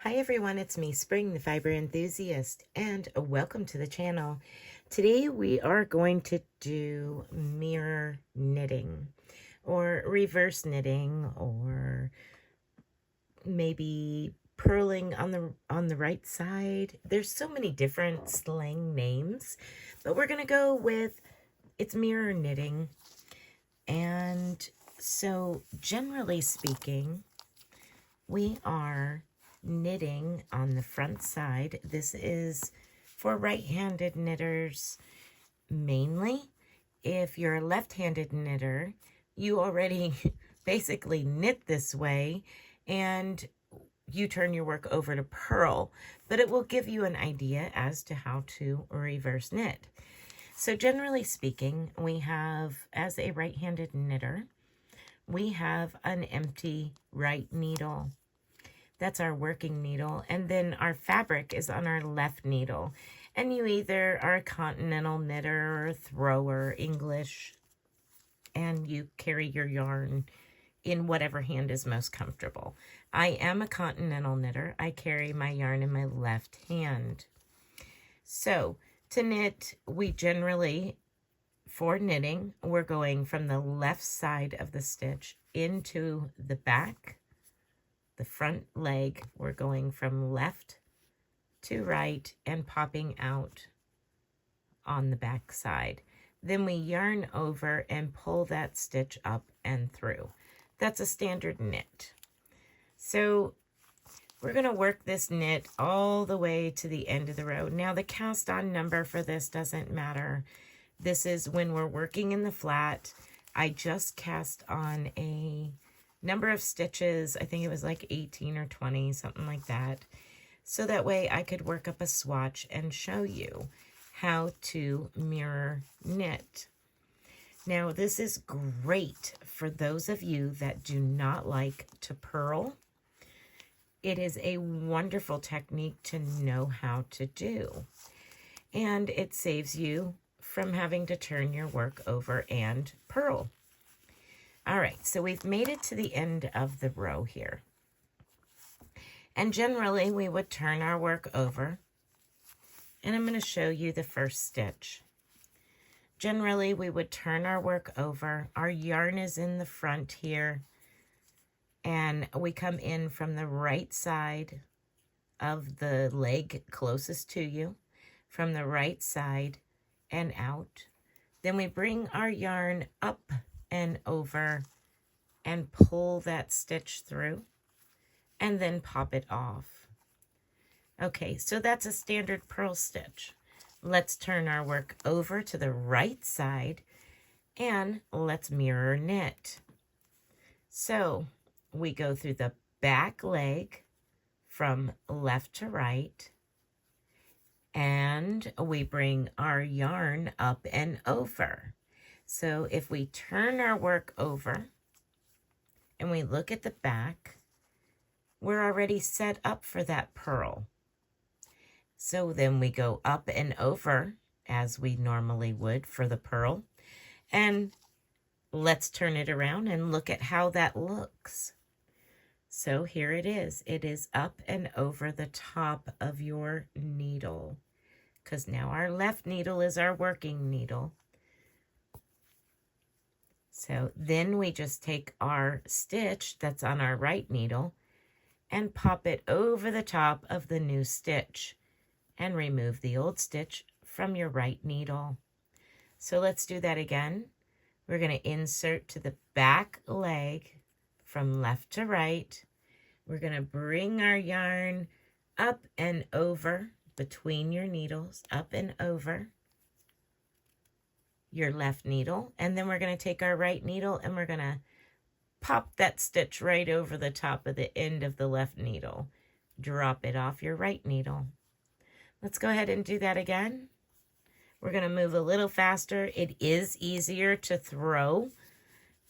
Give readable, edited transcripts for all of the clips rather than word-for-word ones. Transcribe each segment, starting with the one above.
Hi everyone, it's me, Spring, the fiber enthusiast, and welcome to the channel. Today we are going to do mirror knitting, or reverse knitting, or maybe purling on the right side. There's so many different slang names, but we're gonna go with it's mirror knitting. And so generally speaking, we are knitting on the front side. This is for right-handed knitters mainly. If you're a left-handed knitter, you already basically knit this way and you turn your work over to purl, but it will give you an idea as to how to reverse knit. So generally speaking, we have, as a right-handed knitter, we have an empty right needle. That's our working needle. And then our fabric is on our left needle. And you either are a continental knitter or a thrower, English, and you carry your yarn in whatever hand is most comfortable. I am a continental knitter. I carry my yarn in my left hand. So to knit, we generally, for knitting, we're going from the left side of the stitch into the back. The front leg, we're going from left to right and popping out on the back side. Then we yarn over and pull that stitch up and through. That's a standard knit. So we're going to work this knit all the way to the end of the row. Now the cast on number for this doesn't matter. This is when we're working in the flat. I just cast on a number of stitches. I think it was like 18 or 20, something like that. So that way I could work up a swatch and show you how to mirror knit. Now this is great for those of you that do not like to purl. It is a wonderful technique to know how to do. And it saves you from having to turn your work over and purl. All right, so we've made it to the end of the row here. And generally, we would turn our work over. And I'm going to show you the first stitch. Generally, we would turn our work over. Our yarn is in the front here. And we come in from the right side of the leg closest to you, from the right side and out. Then we bring our yarn up and over and pull that stitch through and then pop it off. Okay, so that's a standard purl stitch. Let's turn our work over to the right side and let's mirror knit. So we go through the back leg from left to right and we bring our yarn up and over. So if we turn our work over and we look at the back, we're already set up for that purl. So then we go up and over as we normally would for the purl. And let's turn it around and look at how that looks. So here it is. It is up and over the top of your needle, because now our left needle is our working needle. So then we just take our stitch that's on our right needle and pop it over the top of the new stitch and remove the old stitch from your right needle. So let's do that again. We're going to insert to the back leg from left to right. We're going to bring our yarn up and over between your needles, up and over your left needle, and then we're going to take our right needle and we're going to pop that stitch right over the top of the end of the left needle. Drop it off your right needle. Let's go ahead and do that again. We're going to move a little faster. It is easier to throw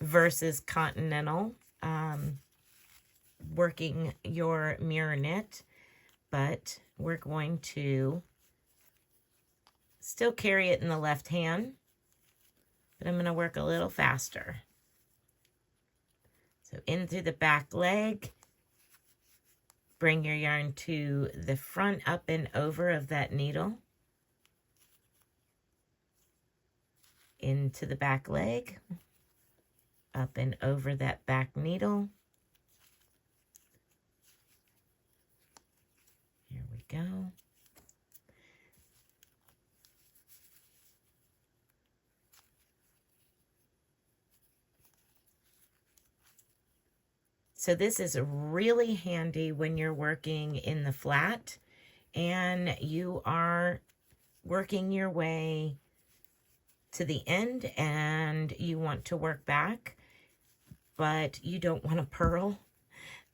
versus continental working your mirror knit, but we're going to still carry it in the left hand, but I'm going to work a little faster. So in through the back leg, Bring your yarn to the front, up and over of that needle, into the back leg, up and over that back needle. Here we go. So this is really handy when you're working in the flat and you are working your way to the end and you want to work back, but you don't want to purl.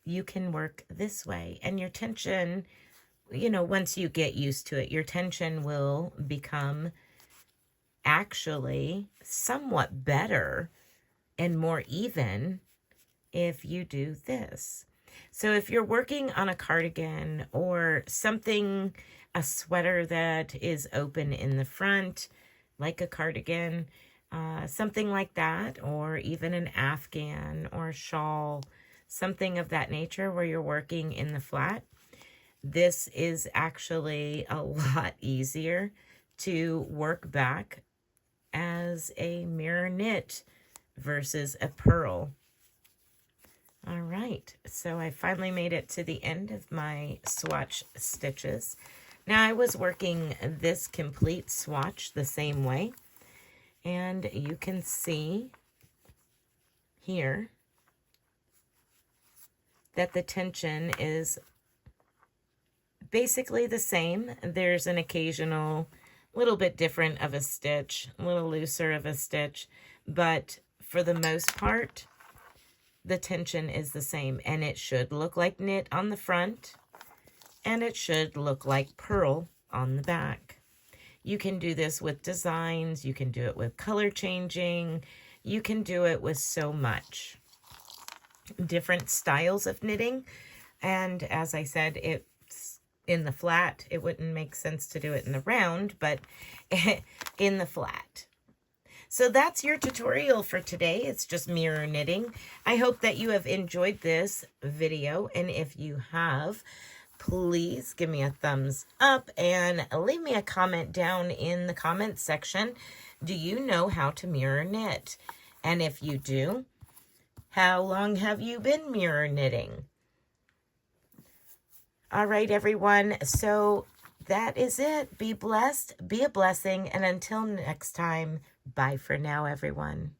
You can work this way, and your tension, you know, once you get used to it, your tension will become actually somewhat better and more even if you do this. So if you're working on a cardigan or something, a sweater that is open in the front, like a cardigan, something like that, or even an afghan or a shawl, something of that nature where you're working in the flat, this is actually a lot easier to work back as a mirror knit versus a purl. All right, so I finally made it to the end of my swatch stitches. Now I was working this complete swatch the same way, and you can see here that the tension is basically the same. There's an occasional little bit different of a stitch, a little looser of a stitch, but for the most part, the tension is the same, and it should look like knit on the front, and it should look like purl on the back. You can do this with designs, you can do it with color changing, you can do it with so much. Different styles of knitting, and as I said, it's in the flat. It wouldn't make sense to do it in the round, but in the flat. So that's your tutorial for today. It's just mirror knitting. I hope that you have enjoyed this video, and if you have, please give me a thumbs up and leave me a comment down in the comment section. Do you know how to mirror knit? And if you do, how long have you been mirror knitting? All right, everyone. So that is it. Be blessed, be a blessing, and until next time, bye for now, everyone.